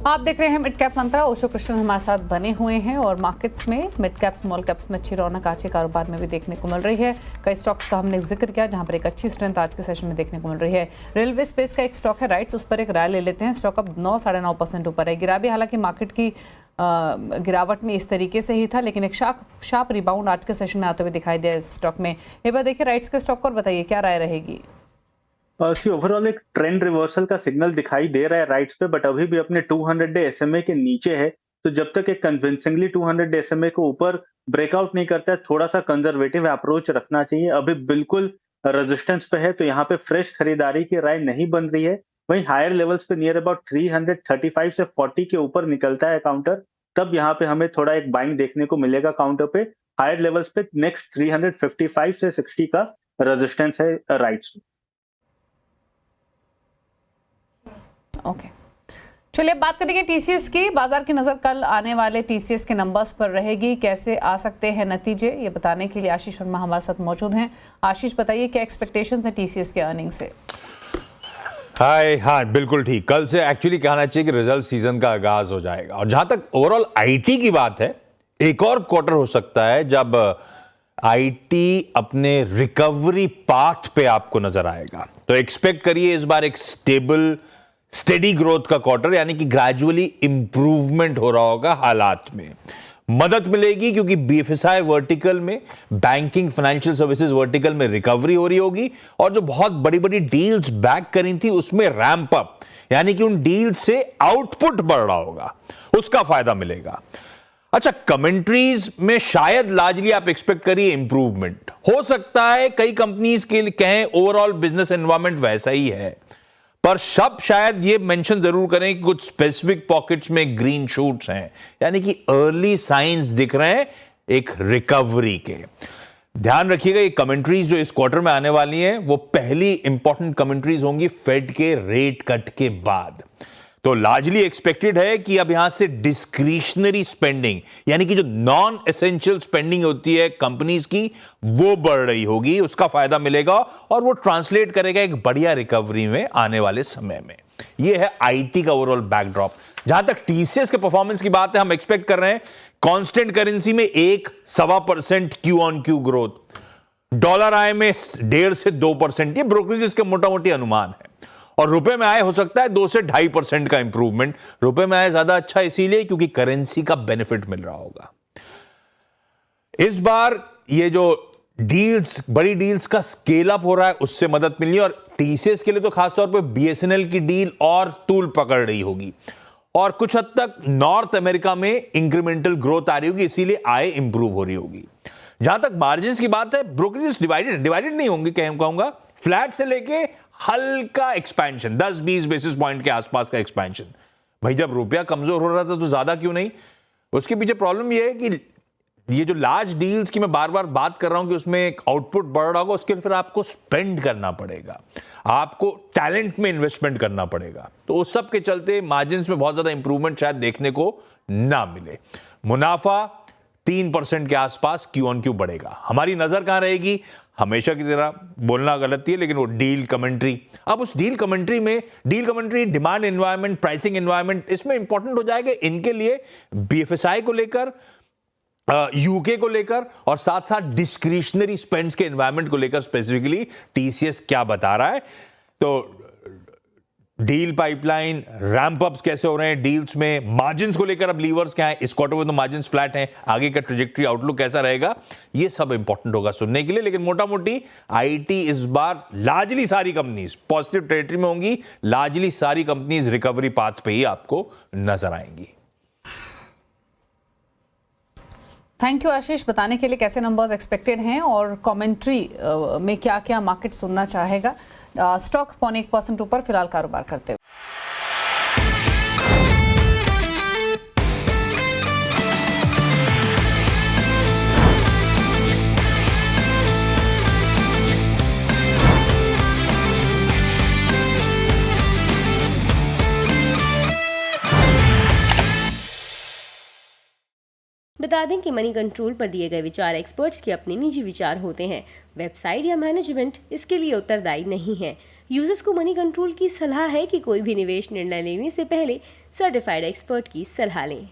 आप देख रहे हैं मिड कैप मंत्रा। ओशो कृष्णन हमारे साथ बने हुए हैं और मार्केट्स में मिड कैप स्मॉल कैप्स में अच्छी रौनक आज के कारोबार में भी देखने को मिल रही है। कई स्टॉक्स का हमने जिक्र किया जहां पर एक अच्छी स्ट्रेंथ आज के सेशन में देखने को मिल रही है। रेलवे स्पेस का एक स्टॉक है राइट्स, उस पर एक राय ले लेते हैं। स्टॉक अब 9-9.5% ऊपर है। गिरा भी हालांकि मार्केट की गिरावट में इस तरीके से ही था, लेकिन एक शार्प रिबाउंड आज के सेशन में आते हुए दिखाई दिया इस स्टॉक में। एक बार देखिए राइट्स के स्टॉक को और बताइए क्या राय रहेगी। ओवरऑल एक ट्रेंड रिवर्सल का सिग्नल दिखाई दे रहा है राइट्स पे, बट अभी भी अपने 200 डे एसएमए के नीचे है। तो जब तक एक कन्विंसिंगली 200 डे एसएमए को ऊपर ब्रेकआउट नहीं करता है, थोड़ा सा कंजर्वेटिव अप्रोच रखना चाहिए। अभी बिल्कुल रेजिस्टेंस पे है, तो यहाँ पे फ्रेश खरीदारी की राय नहीं बन रही है। वहीं हायर लेवल्स पे नियर अबाउट 335 से 40 के ऊपर निकलता है काउंटर, तब यहाँ पे हमें थोड़ा एक बाइंग देखने को मिलेगा काउंटर पे। हायर लेवल्स पे नेक्स्ट 355 से 60 का रेजिस्टेंस है राइट्स में। ओके, चलिए अब बात करेंगे टीसीएस की। बाजार की नजर कल आने वाले टीसीएस के नंबर्स पर रहेगी। कैसे आ सकते हैं नतीजे, ये बताने के लिए आशीष वर्मा हमारे साथ मौजूद हैं। आशीष, बताइए क्या एक्सपेक्टेशंस हैं टीसीएस के अर्निंग से। हाय, हाँ बिल्कुल ठीक। कल से एक्चुअली कहना चाहिए कि रिजल्ट सीजन का आगाज हो जाएगा। और जहां तक ओवरऑल आईटी की बात है, एक और क्वार्टर हो सकता है जब आईटी अपने रिकवरी पाथ पे आपको नजर आएगा। तो एक्सपेक्ट करिए इस बार एक स्टेडी ग्रोथ का क्वार्टर, यानी कि ग्रेजुअली इंप्रूवमेंट हो रहा होगा हालात में। मदद मिलेगी क्योंकि बीएफएसआई वर्टिकल में, बैंकिंग फाइनेंशियल सर्विसेज वर्टिकल में रिकवरी हो रही होगी, और जो बहुत बड़ी बड़ी डील्स बैक करी थी उसमें रैंप अप, यानी कि उन डील्स से आउटपुट बढ़ रहा होगा, उसका फायदा मिलेगा। अच्छा, कमेंट्रीज में शायद लार्जली आप एक्सपेक्ट करिए इंप्रूवमेंट। हो सकता है कई कंपनीज के लिए कहें ओवरऑल बिजनेस एनवायरमेंट वैसा ही है, पर सब शायद ये मेंशन जरूर करें कि कुछ स्पेसिफिक पॉकेट्स में ग्रीन शूट्स हैं, यानी कि अर्ली साइंस दिख रहे हैं एक रिकवरी के। ध्यान रखिएगा ये कमेंट्रीज जो इस क्वार्टर में आने वाली हैं वो पहली इंपॉर्टेंट कमेंट्रीज होंगी फेड के रेट कट के बाद। तो लार्जली एक्सपेक्टेड है कि अब यहां से डिस्क्रिशनरी स्पेंडिंग, यानी कि जो नॉन एसेंशियल स्पेंडिंग होती है कंपनीज की, वो बढ़ रही होगी, उसका फायदा मिलेगा और वो ट्रांसलेट करेगा एक बढ़िया रिकवरी में आने वाले समय में। ये है आईटी का ओवरऑल बैकड्रॉप। जहां तक टीसीएस के परफॉर्मेंस की बात है, हम एक्सपेक्ट कर रहे हैं कांस्टेंट करेंसी में 1-1.25% Q on Q growth, dollar आय में 1.5 से 2%, ये ब्रोकरेजेस के मोटा मोटी अनुमान है। और रुपए में आए हो सकता है 2 से 2.5% का इंप्रूवमेंट। रुपए में आए ज्यादा अच्छा इसलिए क्योंकि करेंसी का बेनिफिट मिल रहा होगा। इस बार ये जो डील्स, बड़ी डील्स का स्केल अप हो रहा है, उससे मदद मिलनी है। और टीसीएस के लिए तो खासतौर पे बीएसएनएल की डील और तूल पकड़ रही होगी, और कुछ हद तक नॉर्थ अमेरिका में इंक्रीमेंटल ग्रोथ आ रही होगी, इसीलिए आय इंप्रूव हो रही होगी। जहां तक मार्जिन की बात है, ब्रोकरेज डिवाइडेड नहीं होंगे, कहूंगा फ्लैट से लेके हल्का एक्सपेंशन, 10-20 बेसिस पॉइंट के आसपास का एक्सपेंशन। भाई जब रुपया कमजोर हो रहा था तो ज्यादा क्यों नहीं। उसके पीछे प्रॉब्लम यह है कि ये जो लार्ज डील्स की मैं बार बार बात कर रहा हूं कि उसमें एक आउटपुट बढ़ रहा होगा, उसके लिए फिर आपको स्पेंड करना पड़ेगा, आपको टैलेंट में इन्वेस्टमेंट करना पड़ेगा। तो उस सब के चलते मार्जिन में बहुत ज्यादा इंप्रूवमेंट शायद देखने को ना मिले। मुनाफा 3% के आसपास क्यू ऑन क्यू बढ़ेगा। हमारी नजर कहां रहेगी, हमेशा की तरह बोलना गलत है, लेकिन वो डील कमेंट्री। अब उस deal commentary demand environment, pricing environment, इसमें इंपॉर्टेंट हो जाएगा इनके लिए बीएफएसआई को लेकर, यूके को लेकर, और साथ साथ डिस्क्रिशनरी स्पेंड्स के एनवायरनमेंट को लेकर स्पेसिफिकली टीसीएस क्या बता रहा है। तो डील पाइपलाइन, रैंप अप्स कैसे हो रहे हैं डील्स में, मार्जिन्स को लेकर अब लीवर्स क्या है, इस क्वार्टर में तो मार्जिन्स फ्लैट हैं, आगे का ट्रेजेक्टरी आउटलुक कैसा रहेगा, ये सब इंपॉर्टेंट होगा सुनने के लिए। लेकिन मोटा मोटी आईटी इस बार लार्जली सारी कंपनीज पॉजिटिव टेरिटरी में होंगी, लार्जली सारी कंपनीज रिकवरी पाथ पे ही आपको नजर आएंगी। थैंक यू आशीष, बताने के लिए कैसे नंबर्स एक्सपेक्टेड हैं और कमेंट्री में क्या क्या मार्केट सुनना चाहेगा। स्टॉक 0.1% ऊपर फिलहाल कारोबार करते हुए। बता दें कि मनी कंट्रोल पर दिए गए विचार एक्सपर्ट्स के अपने निजी विचार होते हैं। वेबसाइट या मैनेजमेंट इसके लिए उत्तरदायी नहीं है। यूजर्स को मनी कंट्रोल की सलाह है कि कोई भी निवेश निर्णय लेने से पहले सर्टिफाइड एक्सपर्ट की सलाह लें।